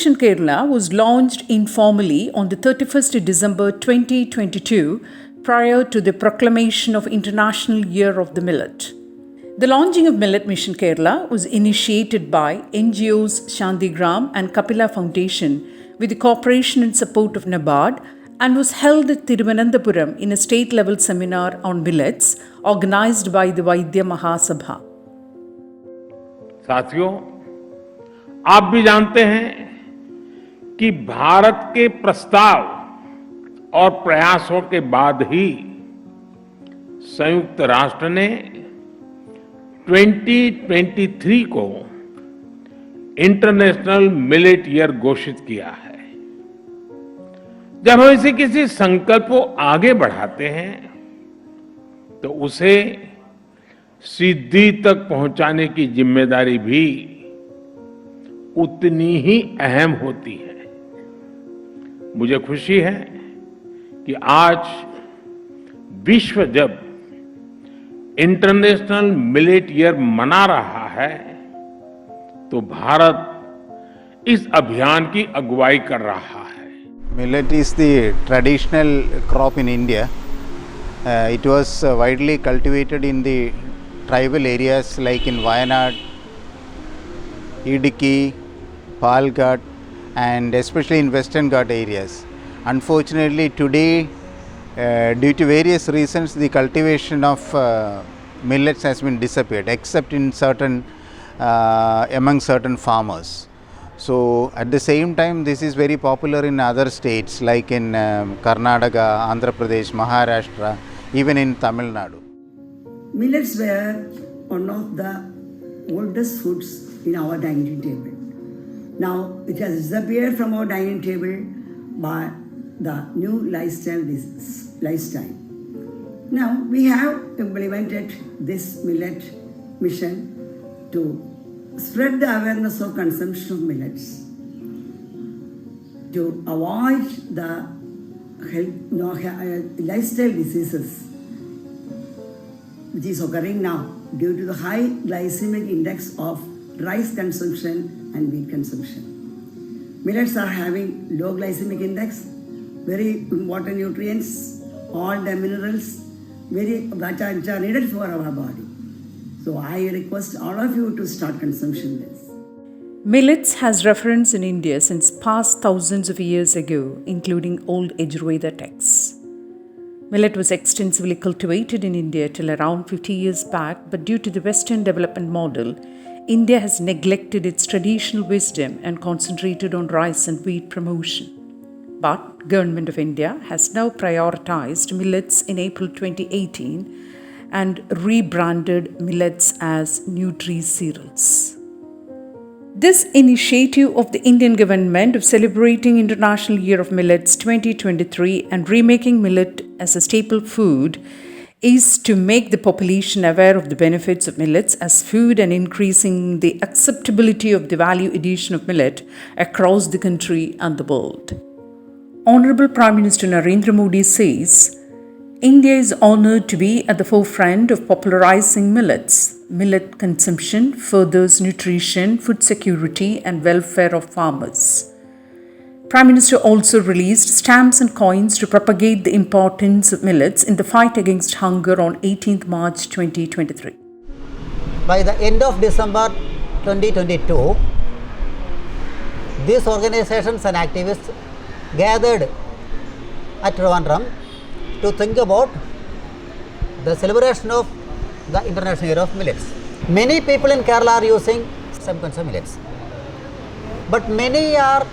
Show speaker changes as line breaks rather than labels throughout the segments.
Mission Kerala was launched informally on the 31st December 2022 prior to the proclamation of International Year of the Millet. The launching of Millet Mission Kerala was initiated by NGOs Shantigram and Kapila Foundation with the cooperation and support of NABARD and was held at Thiruvananthapuram in a state-level seminar on millets organized by the Vaidya Mahasabha.
साथियों, आप भी जानते हैं कि भारत के प्रस्ताव और प्रयासों के बाद ही संयुक्त राष्ट्र ने 2023 को इंटरनेशनल मिलेट ईयर घोषित किया है। जब हम इसे किसी संकल्प को आगे बढ़ाते हैं तो उसे सिद्धि तक पहुंचाने की जिम्मेदारी भी उतनी ही अहम होती है। मुझे खुशी है कि आज विश्व जब इंटरनेशनल मिलेट ईयर मना रहा है तो भारत इस अभियान की अगुवाई कर रहा है।
Millet is the traditional crop in India. It was widely cultivated in the tribal areas like in Wayanad, Idukki, Palghat, and especially in Western Ghat areas. Unfortunately, today, due to various reasons, the cultivation of millets has been disappeared, except in certain among certain farmers. So, at the same time, this is very popular in other states like in Karnataka, Andhra Pradesh, Maharashtra, even in Tamil Nadu.
Millets were one of the oldest foods in our dining table. Now it has disappeared from our dining table by the new lifestyle. Now we have implemented this millet mission to spread the awareness of consumption of millets, to avoid the lifestyle diseases which is occurring now due to the high glycemic index of rice consumption and wheat consumption. Millets are having low glycemic index, very important nutrients, all the minerals which are needed for our body. So I request all of you to start consumption this.
Millets has reference in India since past thousands of years ago, including old Ayurveda texts. Millet was extensively cultivated in India till around 50 years back, but due to the Western development model, India has neglected its traditional wisdom and concentrated on rice and wheat promotion. But Government of India has now prioritized millets in April 2018 and rebranded millets as Nutri cereals. This initiative of the Indian government of celebrating International Year of Millets 2023 and remaking millet as a staple food is to make the population aware of the benefits of millets as food and increasing the acceptability of the value addition of millet across the country and the world. Honorable Prime Minister Narendra Modi says, India is honored to be at the forefront of popularizing millets. Millet consumption furthers nutrition, food security, and welfare of farmers. Prime Minister also released stamps and coins to propagate the importance of millets in the fight against hunger on 18th March 2023.
By the end of December 2022, these organizations and activists gathered at Trivandrum to think about the celebration of the International Year of Millets. Many people in Kerala are using some kinds of millets, but many are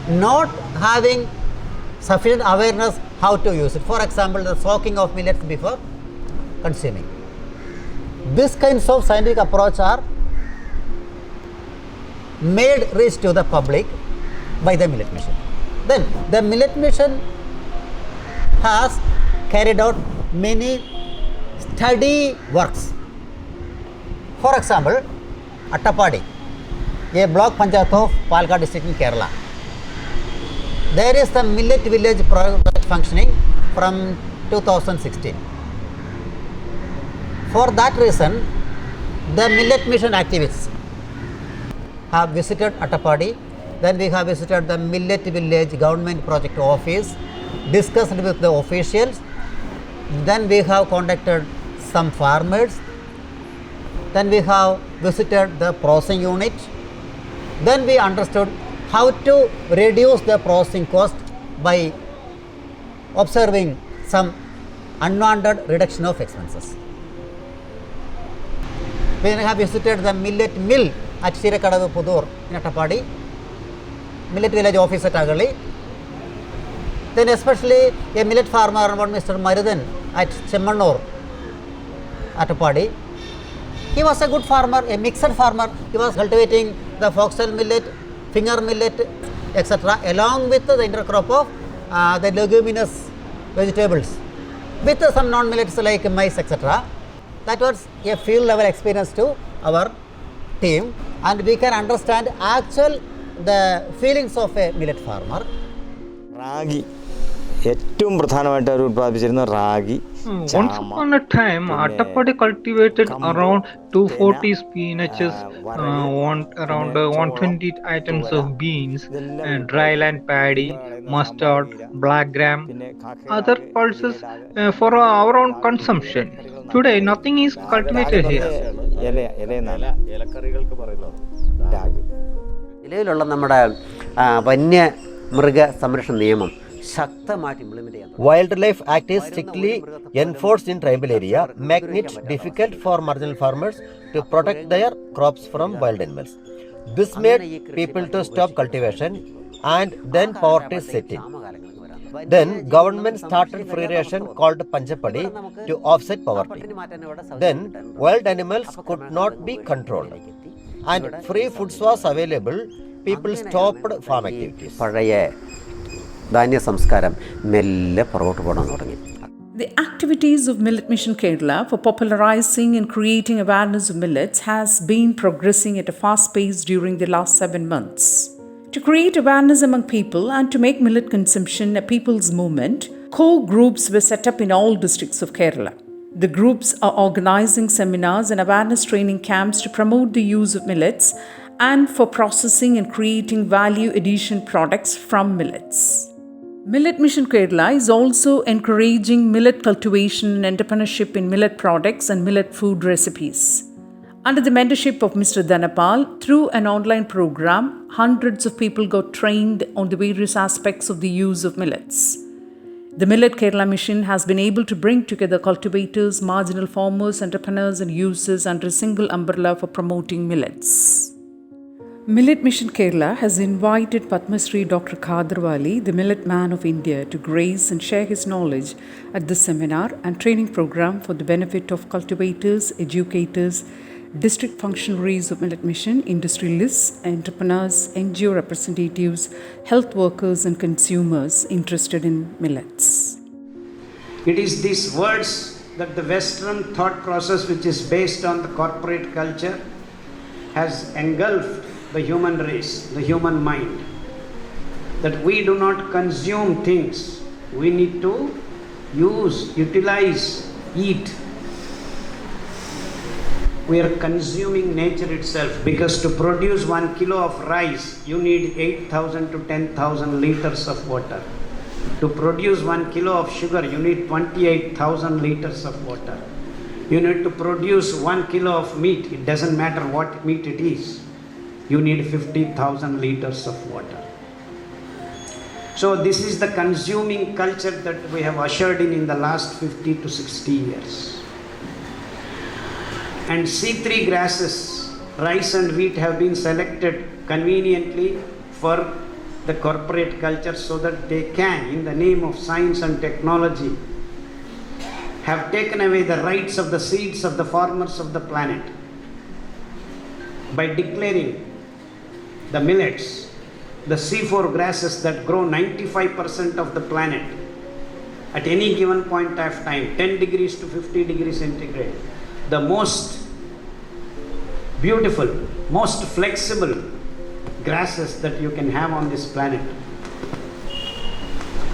not having sufficient awareness how to use it. For example, the soaking of millets before consuming. These kinds of scientific approach are made reach to the public by the Millet Mission. Then the Millet Mission has carried out many study works. For example, Attapadi, a block panchayat of Palghat district in Kerala. There is the millet village project functioning from 2016. For that reason, the Millet Mission activists have visited Attapadi Then we have visited the Millet Village Government Project Office, discussed with the officials. Then we have contacted some farmers. Then we have visited the processing unit. Then we understood how to reduce the processing cost by observing some unwanted reduction of expenses. We have visited the millet mill at Sirakadavu Pudur in Attapadi, Millet Village Office at Agali. Then especially a millet farmer, one Mr. Maridan at Chemanur Attapadi. He was a good farmer, a mixed farmer. He was cultivating the foxtail millet, finger millet, etc. along with the intercrop of the leguminous vegetables with some non-millets like maize, etc. That was a field level experience to our team, and we can understand the feelings of a millet farmer.
Ragi ഏറ്റവും പ്രധാനമായിട്ട് അവർ ഉത്പാദിപ്പിച്ചിരുന്ന ragi.
Once upon a time, Attapadi cultivated around 240 spinaches, around 120 items of beans, dryland paddy, mustard, black gram, other pulses for our own consumption. Today, nothing is cultivated here.
നിലവിലുള്ള നമ്മുടെ വന്യമൃഗ സംരക്ഷണ നിയമം ശക്തമായിട്ട് implement ചെയ്യാൻ.
Wildlife Act is strictly enforced in tribal area, making it difficult for marginal farmers to protect their crops from wild animals. This made people to stop cultivation, and then poverty set in. Then government started free ration called Panchapadi to offset poverty. Then wild animals could not be controlled, and free foods was available. People stopped farm activities.
പഴയ ധാന്യ സംസ്കാരം മെല്ലെ പുറകോട്ട് പോകാൻ തുടങ്ങി.
The activities of Millet Mission Kerala for popularizing and creating awareness of millets has been progressing at a fast pace during the last 7 months. To create awareness among people and to make millet consumption a people's movement, core groups were set up in all districts of Kerala. The groups are organizing seminars and awareness training camps to promote the use of millets and for processing and creating value addition products from millets. Millet Mission Kerala is also encouraging millet cultivation and entrepreneurship in millet products and millet food recipes. Under the mentorship of Mr. Dhanapal, through an online program, hundreds of people got trained on the various aspects of the use of millets. The Millet Kerala Mission has been able to bring together cultivators, marginal farmers, entrepreneurs and users under a single umbrella for promoting millets. Millet Mission Kerala has invited Padma Shri Dr. Khadarwali, the Millet Man of India, to grace and share his knowledge at this seminar and training program for the benefit of cultivators, educators, district functionaries of Millet Mission, industrialists, entrepreneurs, NGO representatives, health workers and consumers interested in millets.
It is these words that the Western thought process, which is based on the corporate culture, has engulfed the human race, the human mind. That we do not consume things, we need to use, utilize, eat. We are consuming nature itself, because to produce 1 kilo of rice, you need 8,000 to 10,000 liters of water. To produce 1 kilo of sugar, you need 28,000 liters of water. You need to produce 1 kilo of meat, it doesn't matter what meat it is. You need 50,000 liters of water. So this is the consuming culture that we have ushered in the last 50 to 60 years. And C3 grasses, rice and wheat, have been selected conveniently for the corporate culture so that they can, in the name of science and technology, have taken away the rights of the seeds of the farmers of the planet by declaring the millets, the C4 grasses that grow 95% of the planet at any given point of time, 10 degrees to 50 degrees centigrade, the most beautiful, most flexible grasses that you can have on this planet.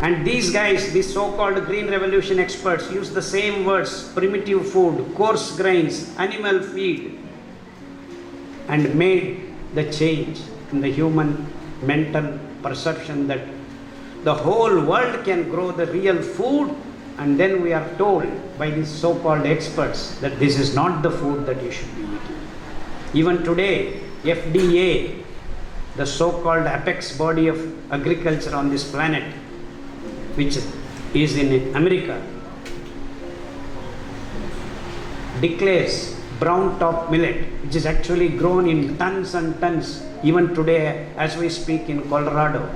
And these guys, these so-called green revolution experts, use the same words: primitive food, coarse grains, animal feed, and made the change in the human mental perception that the whole world can grow the real food, and then we are told by these so-called experts that this is not the food that you should be eating. Even today, FDA, the so-called apex body of agriculture on this planet, which is in America, declares brown top millet, which is actually grown in tons and tons, even today as we speak in Colorado,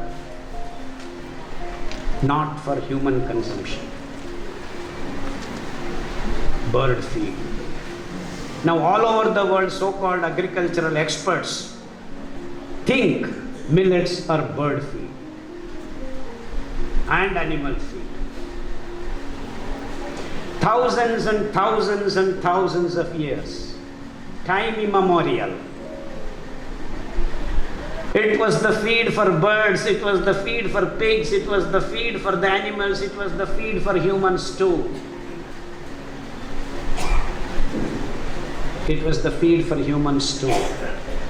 not for human consumption. Bird feed. Now all over the world, so-called agricultural experts think millets are bird feed and animal feed. Thousands and thousands and thousands of years, time immemorial, it was the feed for birds, it was the feed for pigs, it was the feed for the animals, it was the feed for humans too. It was the feed for humans too.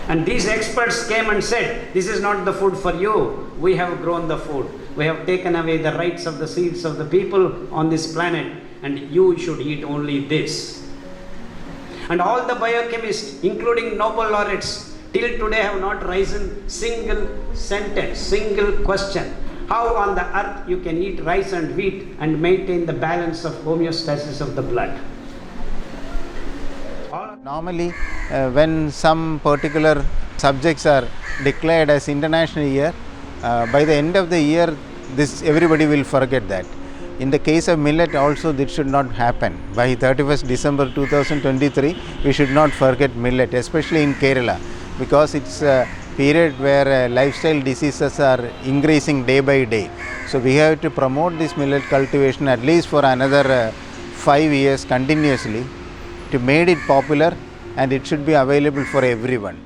And these experts came and said, this is not the food for you. We have grown the food. We have taken away the rights of the seeds of the people on this planet, and you should eat only this. And all the biochemists, including Nobel laureates, till today have not risen single sentence, single question. How on the earth you can eat rice and wheat and maintain the balance of homeostasis of the blood?
Normally, when some particular subjects are declared as international year, by the end of the year, everybody will forget that. In the case of millet also, this should not happen. By 31st December 2023, we should not forget millet, especially in Kerala, because it's a period where lifestyle diseases are increasing day by day. So we have to promote this millet cultivation at least for another 5 years continuously to make it popular, and it should be available for everyone.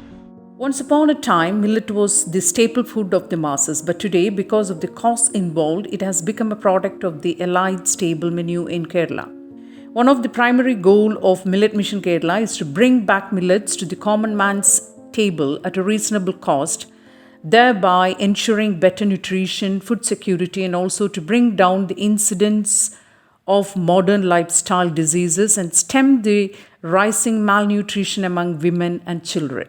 Once upon a time, millet was the staple food of the masses, but today, because of the costs involved, it has become a product of the elite stable menu in Kerala. One of the primary goals of Millet Mission Kerala is to bring back millets to the common man's table at a reasonable cost, thereby ensuring better nutrition, food security, and also to bring down the incidence of modern lifestyle diseases and stem the rising malnutrition among women and children.